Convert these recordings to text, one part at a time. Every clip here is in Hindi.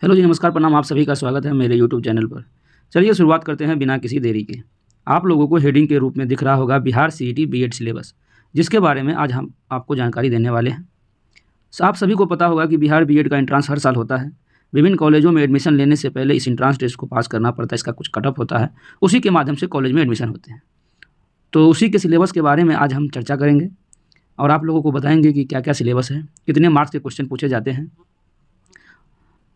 हेलो जी, नमस्कार, प्रणाम। आप सभी का स्वागत है मेरे यूट्यूब चैनल पर। चलिए शुरुआत करते हैं बिना किसी देरी के। आप लोगों को हेडिंग के रूप में दिख रहा होगा बिहार सीईटी बीएड सिलेबस, जिसके बारे में आज हम आपको जानकारी देने वाले हैं। आप सभी को पता होगा कि बिहार बीएड का एंट्रांस हर साल होता है। विभिन्न कॉलेजों में एडमिशन लेने से पहले इस एंट्रांस टेस्ट को पास करना पड़ता है। इसका कुछ कट ऑफ होता है, उसी के माध्यम से कॉलेज में एडमिशन होते हैं। तो उसी के सिलेबस के बारे में आज हम चर्चा करेंगे और आप लोगों को बताएंगे कि क्या क्या सिलेबस है, कितने मार्क्स के क्वेश्चन पूछे जाते हैं।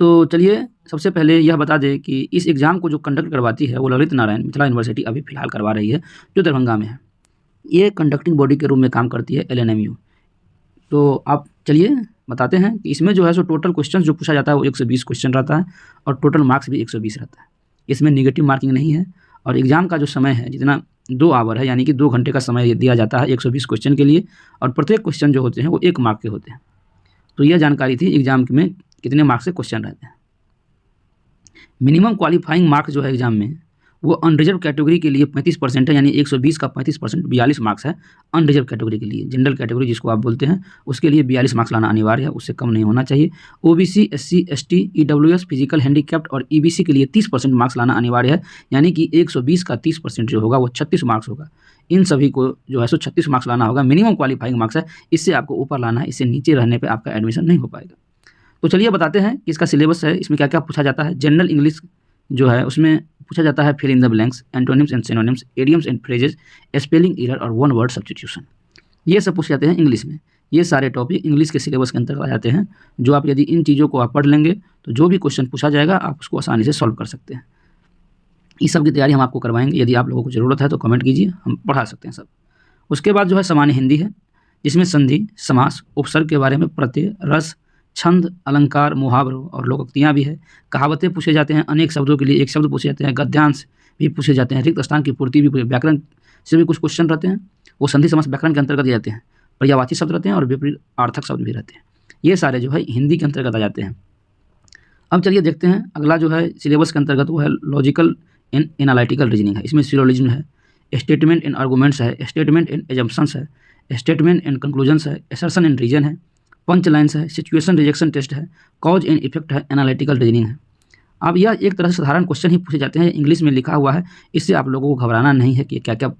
तो चलिए सबसे पहले यह बता दें कि इस एग्ज़ाम को जो कंडक्ट करवाती है वो ललित नारायण मिथिला यूनिवर्सिटी अभी फ़िलहाल करवा रही है, जो दरभंगा में है। ये कंडक्टिंग बॉडी के रूप में काम करती है एलएनएमयू। तो आप चलिए बताते हैं कि इसमें जो है सो टोटल क्वेश्चन जो पूछा जाता है वो 120 क्वेश्चन रहता है और टोटल मार्क्स भी 120 रहता है। इसमें नेगेटिव मार्किंग नहीं है और एग्ज़ाम का जो समय है जितना 2 आवर है, यानी कि 2 घंटे का समय दिया जाता है 120 क्वेश्चन के लिए, और प्रत्येक क्वेश्चन जो होते हैं वो 1 मार्क के होते हैं। तो यह जानकारी थी एग्ज़ाम में कितने मार्क्स से क्वेश्चन रहते हैं। मिनिमम क्वालिफाइंग मार्क्स जो है एग्जाम में वो अनरिजर्व कैटेगरी के लिए 35% है, यानी 120 का 35% 42 मार्क्स है। अनरिजर्व कैटेगरी के लिए, जनरल कैटेगरी जिसको आप बोलते हैं, उसके लिए 42 मार्क्स लाना अनिवार्य है, उससे कम नहीं होना चाहिए। OBC, SC, ST, EWS, physical handicapped और ईबीसी के लिए 30% मार्क्स लाना अनिवार्य है, यानी कि 120 का 30% जो होगा वो 36 मार्क्स होगा। इन सभी को जो है सो 36 मार्क्स लाना होगा। मिनिमम क्वालिफाइंग मार्क्स है, इससे आपको ऊपर लाना है, इससे नीचे रहने पर आपका एडमिशन नहीं हो पाएगा। तो चलिए बताते हैं कि इसका सिलेबस है, इसमें क्या क्या पूछा जाता है। जनरल इंग्लिश जो है उसमें पूछा जाता है fill in the blanks, antonyms and synonyms, idioms and phrases, spelling error और वन वर्ड सब्स्टिट्यूशन। ये सब पूछ जाते हैं इंग्लिश में। ये सारे टॉपिक इंग्लिश के सिलेबस के अंतर्गत आ जाते हैं, जो आप यदि इन चीज़ों को आप पढ़ लेंगे तो जो भी क्वेश्चन पूछा जाएगा आप उसको आसानी से सॉल्व कर सकते हैं। इस सब की तैयारी हम आपको करवाएंगे। यदि आप लोगों को ज़रूरत है तो कमेंट कीजिए, हम पढ़ा सकते हैं सब। उसके बाद जो है सामान्य हिंदी है, जिसमें संधि, समास, उपसर्ग के बारे में, प्रत्यय, रस, छंद, अलंकार, मुहावरों और लोकोक्तियाँ भी है। कहावतें पूछे जाते हैं, अनेक शब्दों के लिए एक शब्द पूछे जाते हैं, गद्यांश भी पूछे जाते हैं, रिक्त स्थान की पूर्ति भी, व्याकरण से भी कुछ क्वेश्चन रहते हैं, वो संधि समास व्याकरण के अंतर्गत जाते हैं। पर्यायवाची शब्द रहते हैं और विपरीत अर्थक शब्द भी रहते हैं। ये सारे जो है हिंदी के अंतर्गत आ जाते हैं। अब चलिए देखते हैं अगला जो है सिलेबस के अंतर्गत, वो है लॉजिकल एंड एनालिटिकल रीजनिंग है। इसमें सिलोजिज्म है, स्टेटमेंट एंड आर्गूमेंट्स है, स्टेटमेंट एंड एजम्पशंस है, स्टेटमेंट एंड कंक्लूजन्स है, असर्शन एंड रीजन है, पंच लाइन्स है, सिचुएशन रिजेक्शन टेस्ट है, कॉज एंड इफेक्ट है, एनालिटिकल रीजनिंग है। अब यह एक तरह से साधारण क्वेश्चन ही पूछे जाते हैं, इंग्लिश में लिखा हुआ है, इससे आप लोगों को घबराना नहीं है कि क्या क्या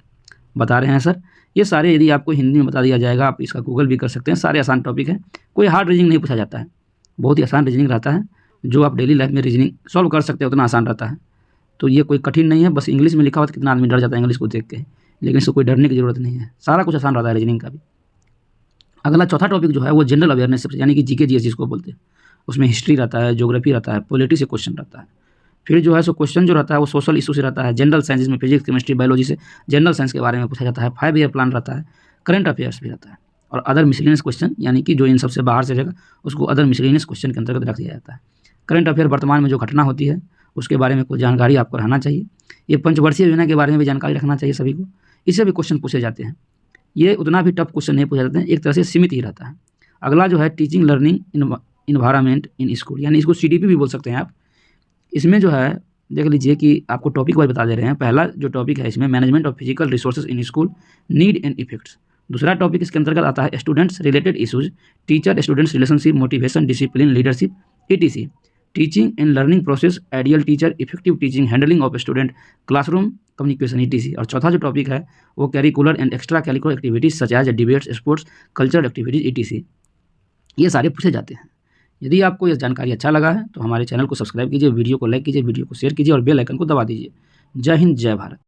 बता रहे हैं सर। ये सारे यदि आपको हिंदी में बता दिया जाएगा, आप इसका गूगल भी कर सकते हैं। सारे आसान टॉपिक है, कोई हार्ड रीजनिंग नहीं पूछा जाता है, बहुत ही आसान रीजनिंग रहता है। जो आप डेली लाइफ में रीजनिंग सॉल्व कर सकते हैं उतना आसान रहता है। तो ये कोई कठिन नहीं है, बस इंग्लिश में लिखा हुआ तो कितना आदमी डर जाता है इंग्लिश को देख के, लेकिन इसको कोई डरने की ज़रूरत नहीं है, सारा कुछ आसान रहता है रीजनिंग का भी। अगला चौथा टॉपिक जो है वो जनरल अवेयरनेस, यानी कि जीके जीएस जिसको बोलते हैं। उसमें हिस्ट्री रहता है, ज्योग्राफी रहता है, पॉलिटी से क्वेश्चन रहता है। फिर जो है सो क्वेश्चन जो रहता है वो सोशल इशू से रहता है, जनरल साइंस जिसमें फिजिक्स, केमिस्ट्री, बायोलॉजी से जनरल साइंस के बारे में पूछा जाता है। 5 ईयर प्लान रहता है, करंट अफेयर्स भी रहता है, और अदर मिसलेनियस क्वेश्चन, यानी कि जो इन सबसे बाहर से रहेगा उसको अदर मिसलेनियस क्वेश्चन के अंतर्गत रख दिया जाता है। करंट अफेयर, वर्तमान में जो घटना होती है उसके बारे में कुछ जानकारी आपको रहना चाहिए। ये पंचवर्षीय योजना के बारे में भी जानकारी रखना चाहिए सभी को, इससे भी क्वेश्चन पूछे जाते हैं। ये उतना भी टफ क्वेश्चन नहीं पूछे जाते हैं, एक तरह से सीमित ही रहता है। अगला जो है teaching learning environment in school, यानी इसको सीडीपी भी बोल सकते हैं आप। इसमें जो है देख लीजिए कि आपको टॉपिक वाइज बता दे रहे हैं। पहला जो टॉपिक है इसमें management of physical resources in school, need and effects. दूसरा टॉपिक इसके अंतर्गत आता है students related issues, teacher students relationship, motivation, discipline, leadership, ETC, teaching and learning process, ideal teacher, effective teaching, handling of student, classroom communication, ETC। और चौथा जो टॉपिक है वो curricular and extra curricular activities such as debates, sports, cultural activities, ETC। ये सारे पूछे जाते हैं। यदि आपको यह जानकारी अच्छा लगा है तो हमारे चैनल को सब्सक्राइब कीजिए, वीडियो को लाइक कीजिए, वीडियो को शेयर कीजिए और बेल आइकन को दबा दीजिए। जय हिंद, जय भारत।